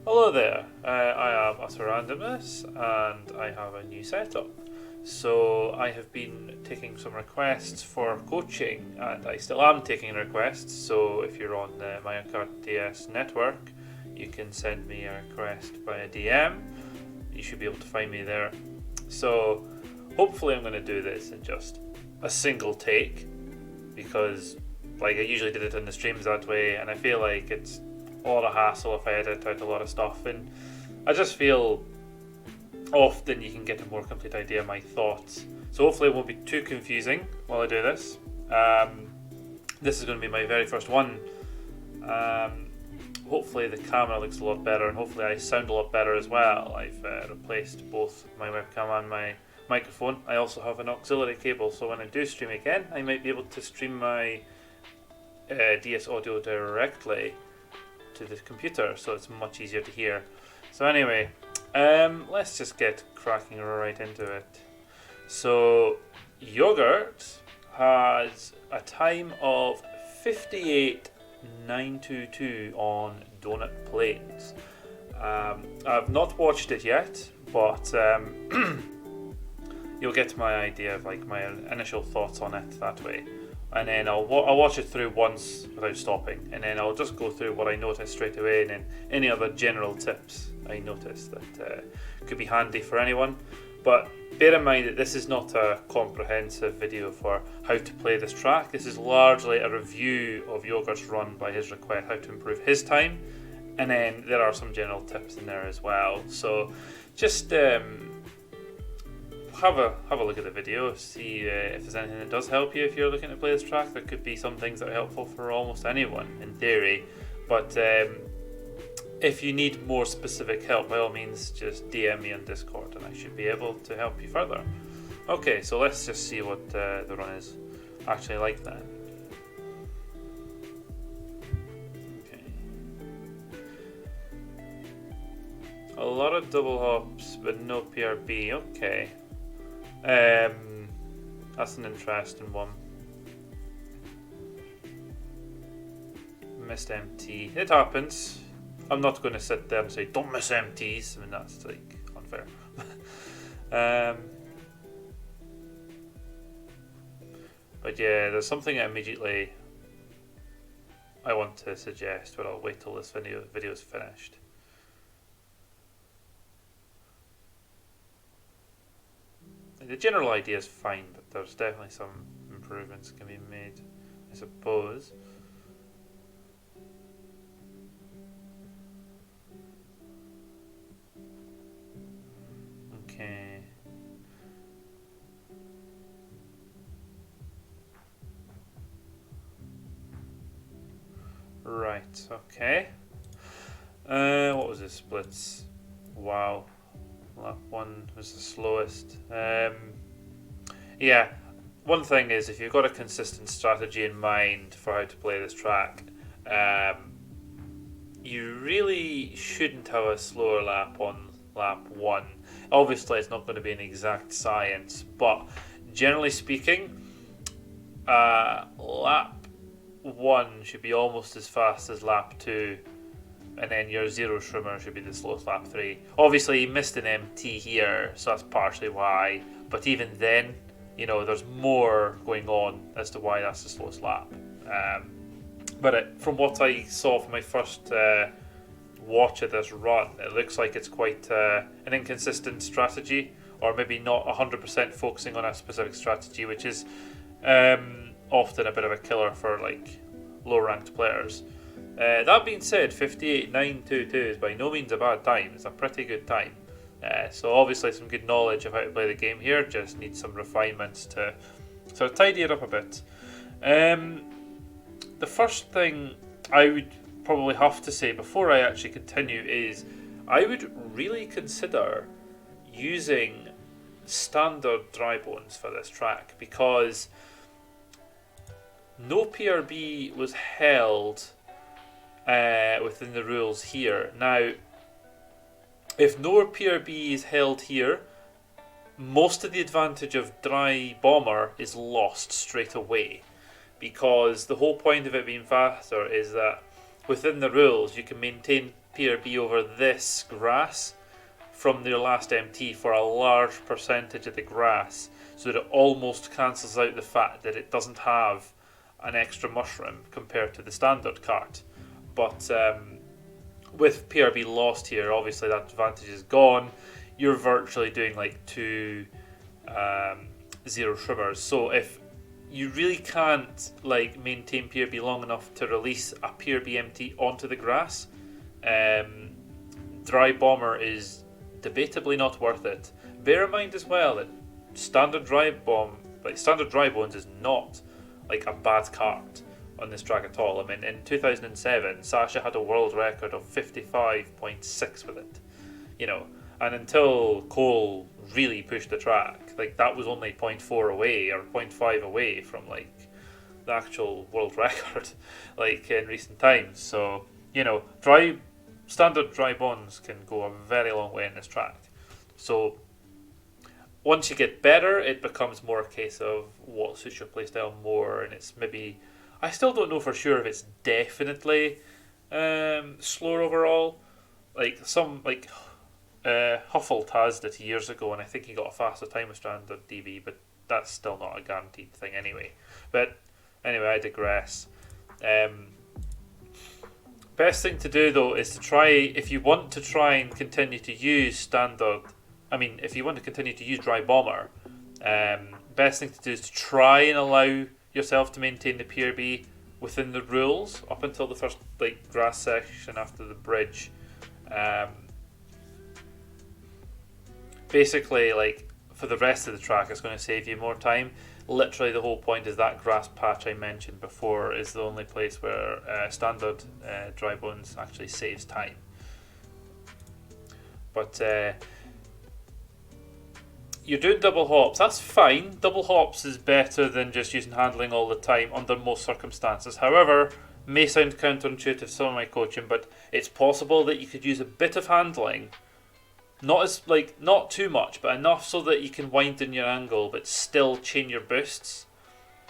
Hello there, I am Utter Randomness and I have a new setup. So I have been taking some requests for coaching and I still am taking requests, so if you're on the Minecraft DS network you can send me a request via DM. You should be able to find me there. So hopefully I'm going to do this in just a single take, because I usually did it in the streams that way and I feel like it's a lot of hassle if I edit out a lot of stuff, and I just feel often you can get a more complete idea of my thoughts. So hopefully it won't be too confusing while I do this. This is going to be my very first one. Hopefully the camera looks a lot better and hopefully I sound a lot better as well. I've replaced both my webcam and my microphone. I also have an auxiliary cable, so when I do stream again I might be able to stream my DS audio directly to the computer, so it's much easier to hear. So anyway, let's just get cracking right into it. So Yoghurt has a time of 58,922 on Donut Plains. I've not watched it yet, but you'll get my idea of my initial thoughts on it that way. And then I'll watch it through once without stopping, and then I'll just go through what I noticed straight away and then any other general tips I noticed that could be handy for anyone. But bear in mind that this is not a comprehensive video for how to play this track. This is largely a review of Yoghurt's run by his request, how to improve his time, and then there are some general tips in there as well. So just have a look at the video, see if there's anything that does help you if you're looking to play this track. There could be some things that are helpful for almost anyone in theory, but if you need more specific help, by all means just DM me on Discord and I should be able to help you further. Okay, so let's just see what the run is actually like then. Okay. A lot of double hops but no PRB, okay. That's an interesting one. Missed MT. It happens. I'm not going to sit there and say don't miss MTs. I mean, that's unfair. But yeah, there's something immediately I want to suggest, but I'll wait till this video is finished. The general idea is fine, but there's definitely some improvements can be made, I suppose. Okay. Right, okay. What was the splits? Wow. Lap 1 was the slowest. Yeah, one thing is if you've got a consistent strategy in mind for how to play this track, you really shouldn't have a slower lap on lap 1. Obviously it's not going to be an exact science, but generally speaking, lap 1 should be almost as fast as lap 2. And then your zero shrimmer should be the slowest lap 3. Obviously you missed an MT here, so that's partially why. But even then, there's more going on as to why that's the slowest lap. But from what I saw from my first watch of this run, it looks like it's quite an inconsistent strategy, or maybe not 100% focusing on a specific strategy, which is often a bit of a killer for low ranked players. That being said, 58,922 is by no means a bad time. It's a pretty good time. So obviously some good knowledge of how to play the game here. Just need some refinements to sort of tidy it up a bit. The first thing I would probably have to say before I actually continue is I would really consider using standard dry bones for this track, because no PRB was held within the rules here. Now, if no PRB is held here, most of the advantage of dry bomber is lost straight away, because the whole point of it being faster is that within the rules you can maintain PRB over this grass from their last MT for a large percentage of the grass, so that it almost cancels out the fact that it doesn't have an extra mushroom compared to the standard cart. But with PRB lost here, obviously that advantage is gone. You're virtually doing like 2 zero shrimmers. So if you really can't like maintain PRB long enough to release a PRB MT onto the grass, Dry Bomber is debatably not worth it. Bear in mind as well that standard dry bones is not like a bad cart on this track at all. I mean, in 2007, Sasha had a world record of 55.6 with it, and until Cole really pushed the track, like that was only 0.4 away or 0.5 away from like the actual world record, like in recent times. So, standard dry bones can go a very long way in this track. So once you get better, it becomes more a case of what suits your playstyle more, and it's maybe, I still don't know for sure if it's definitely slower overall. Like Huffle Taz did years ago, and I think he got a faster time with standard DB, but that's still not a guaranteed thing anyway. But anyway, I digress. Best thing to do though is to try, if you want to try and continue to use if you want to continue to use Dry Bomber, best thing to do is to try and allow yourself to maintain the PRB within the rules up until the first grass section after the bridge. Basically, for the rest of the track, it's going to save you more time. Literally, the whole point is that grass patch I mentioned before is the only place where standard dry bones actually saves time. But you're doing double hops, that's fine. Double hops is better than just using handling all the time under most circumstances. However, may sound counterintuitive to some of my coaching, but it's possible that you could use a bit of handling, not too much, but enough so that you can wind in your angle but still chain your boosts.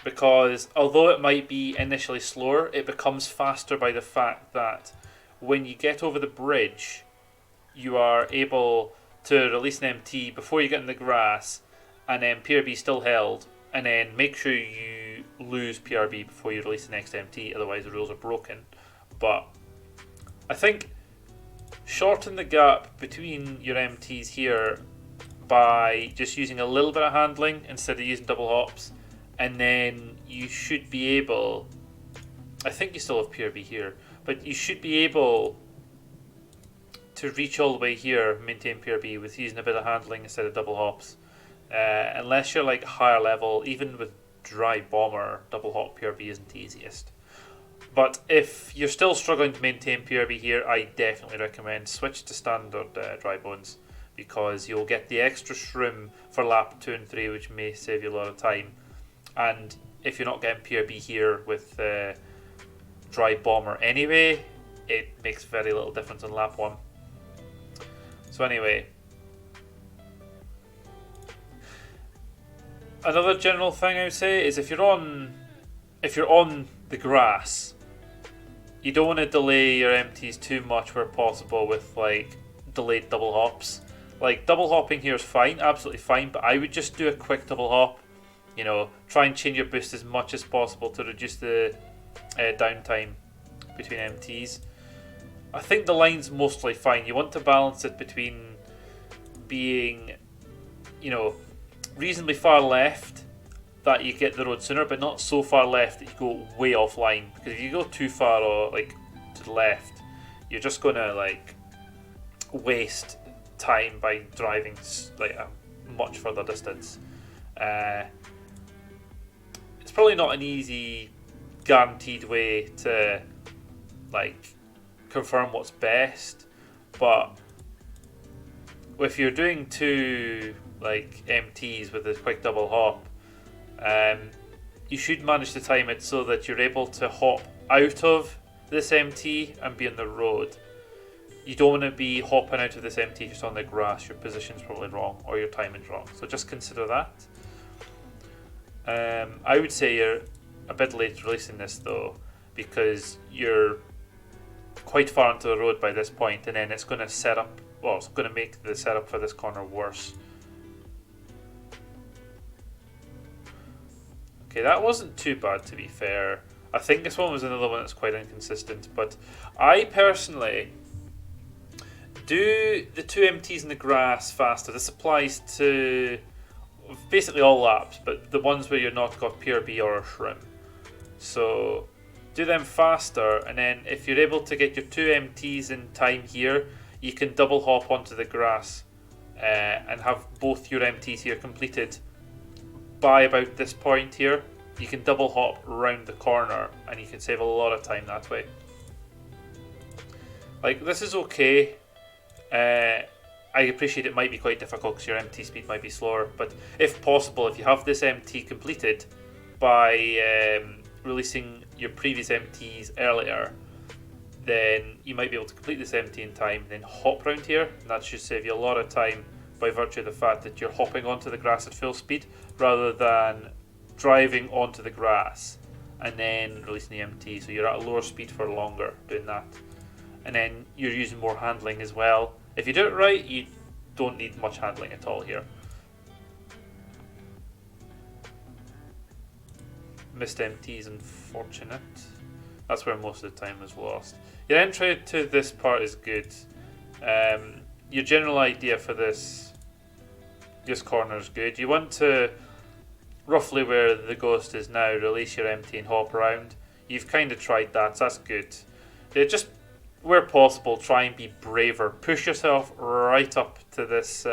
Because although it might be initially slower, it becomes faster by the fact that when you get over the bridge, you are able to release an MT before you get in the grass, and then PRB still held, and then make sure you lose PRB before you release the next MT, otherwise the rules are broken. But I think shorten the gap between your MTs here by just using a little bit of handling instead of using double hops, and then you should be able, I think you still have PRB here, but you should be able to reach all the way here, maintain PRB with using a bit of handling instead of double hops. Unless you're higher level, even with Dry Bomber, double hop PRB isn't the easiest. But if you're still struggling to maintain PRB here, I definitely recommend switch to standard dry bones, because you'll get the extra shroom for lap 2 and 3, which may save you a lot of time. And if you're not getting PRB here with Dry Bomber anyway, it makes very little difference on lap 1. So anyway, another general thing I would say is if you're on the grass, you don't want to delay your MTs too much where possible with delayed double hops. Double hopping here is fine, absolutely fine, but I would just do a quick double hop. Try and change your boost as much as possible to reduce the downtime between MTs. I think the line's mostly fine. You want to balance it between being, reasonably far left that you get the road sooner, but not so far left that you go way offline. Because if you go too far to the left, you're just gonna waste time by driving a much further distance. It's probably not an easy, guaranteed way to confirm what's best, but if you're doing two MTs with a quick double hop, you should manage to time it so that you're able to hop out of this MT and be on the road. You don't want to be hopping out of this MT just on the grass. Your position's probably wrong or your timing's wrong, so just consider that. I would say you're a bit late releasing this though, because you're quite far onto the road by this point, and then it's going to set up, well, it's going to make the setup for this corner worse. Okay, that wasn't too bad, to be fair. I think this one was another one that's quite inconsistent, but I personally do the 2 MTs in the grass faster. This applies to basically all laps, but the ones where you're not got PRB or a shrim. So do them faster, and then if you're able to get your 2 MTs in time here, you can double hop onto the grass and have both your MTs here completed by about this point here. You can double hop around the corner and you can save a lot of time that way. Like, this is okay. I appreciate it might be quite difficult because your MT speed might be slower, but if possible, if you have this MT completed by releasing your previous MTs earlier, then you might be able to complete this MT in time, then hop around here, and that should save you a lot of time by virtue of the fact that you're hopping onto the grass at full speed rather than driving onto the grass and then releasing the MT. So you're at a lower speed for longer doing that, and then you're using more handling as well. If you do it right, you don't need much handling at all here. Missed MT is unfortunate. That's where most of the time was lost. Your entry to this part is good. Your general idea for this corner is good. You want to, roughly where the ghost is now, release your MT and hop around. You've kind of tried that, so that's good. Just where possible, try and be braver. Push yourself right up to this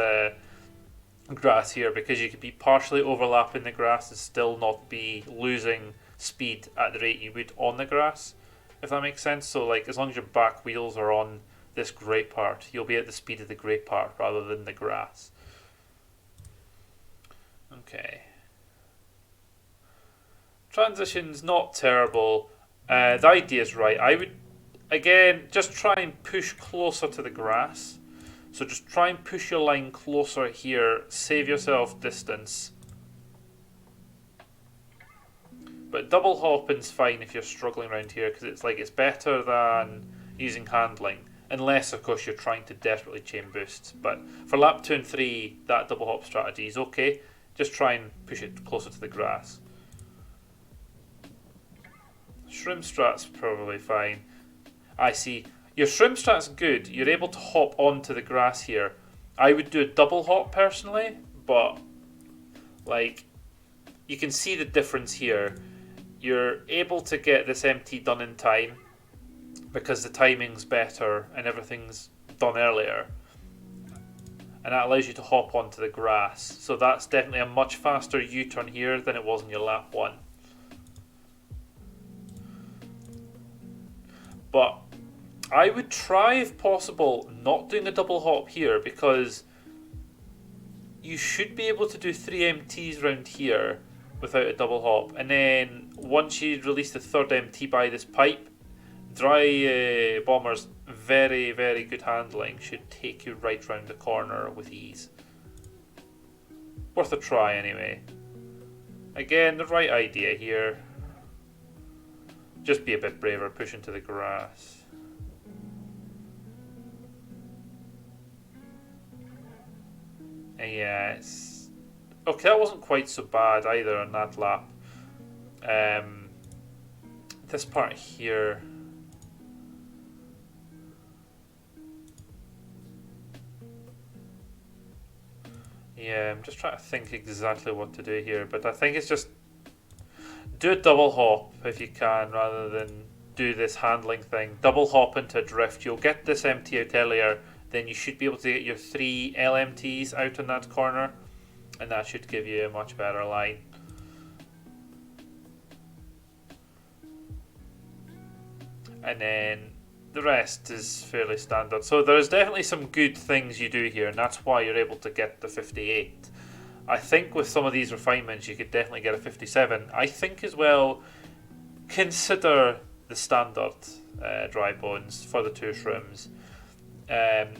grass here, because you could be partially overlapping the grass and still not be losing speed at the rate you would on the grass, if that makes sense. So like, as long as your back wheels are on this grey part, you'll be at the speed of the grey part rather than the grass. Okay. Transition's not terrible. The idea is right. I would, again, just try and push closer to the grass. So just try and push your line closer here. Save yourself distance. But double hopping's fine if you're struggling around here, because it's better than using handling. Unless, of course, you're trying to desperately chain boost. But for lap 2 and 3, that double hop strategy is okay. Just try and push it closer to the grass. Shrimp strat's probably fine. I see. Your shrimp strat's good. You're able to hop onto the grass here. I would do a double hop personally, but like, you can see the difference here. You're able to get this MT done in time because the timing's better and everything's done earlier, and that allows you to hop onto the grass. So that's definitely a much faster U-turn here than it was in your lap 1. But I would try, if possible, not doing a double hop here, because you should be able to do 3 MTs around here without a double hop, and then once you release the 3rd MT by this pipe, dry bombers, very, very good handling, should take you right round the corner with ease. Worth a try anyway. Again, the right idea here. Just be a bit braver, push into the grass. Yeah, it's okay. That wasn't quite so bad either on that lap. This part here, yeah, I'm just trying to think exactly what to do here, but I think it's just do a double hop if you can, rather than do this handling thing. Double hop into drift. You'll get this MT out earlier, then you should be able to get your 3 LMTs out in that corner, and that should give you a much better line. And then the rest is fairly standard. So there's definitely some good things you do here, and that's why you're able to get the 58. I think with some of these refinements you could definitely get a 57. I think as well, consider the standard dry bones for the 2 shrims,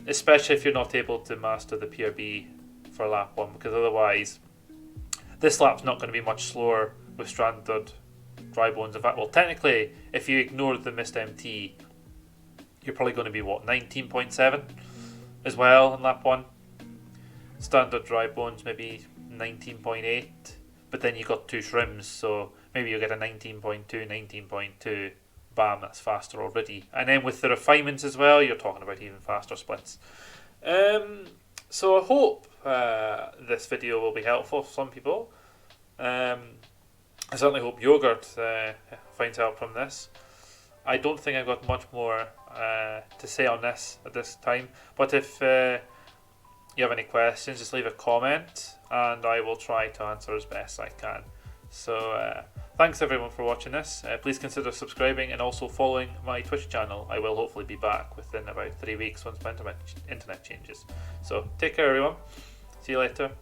especially if you're not able to master the PRB for lap 1, because otherwise this lap's not going to be much slower with standard dry bones. In fact, well, technically, if you ignore the missed MT, you're probably going to be, what, 19.7 as well in lap 1. Standard dry bones, maybe 19.8. But then you got 2 shrims, so maybe you'll get a 19.2, 19.2. Bam, that's faster already. And then with the refinements as well, you're talking about even faster splits. So I hope this video will be helpful for some people. I certainly hope Yoghurt finds help from this. I don't think I've got much more to say on this at this time. But if you have any questions, just leave a comment and I will try to answer as best I can. So thanks everyone for watching this. Please consider subscribing and also following my Twitch channel. I will hopefully be back within about 3 weeks once my internet changes. So take care everyone. See you later.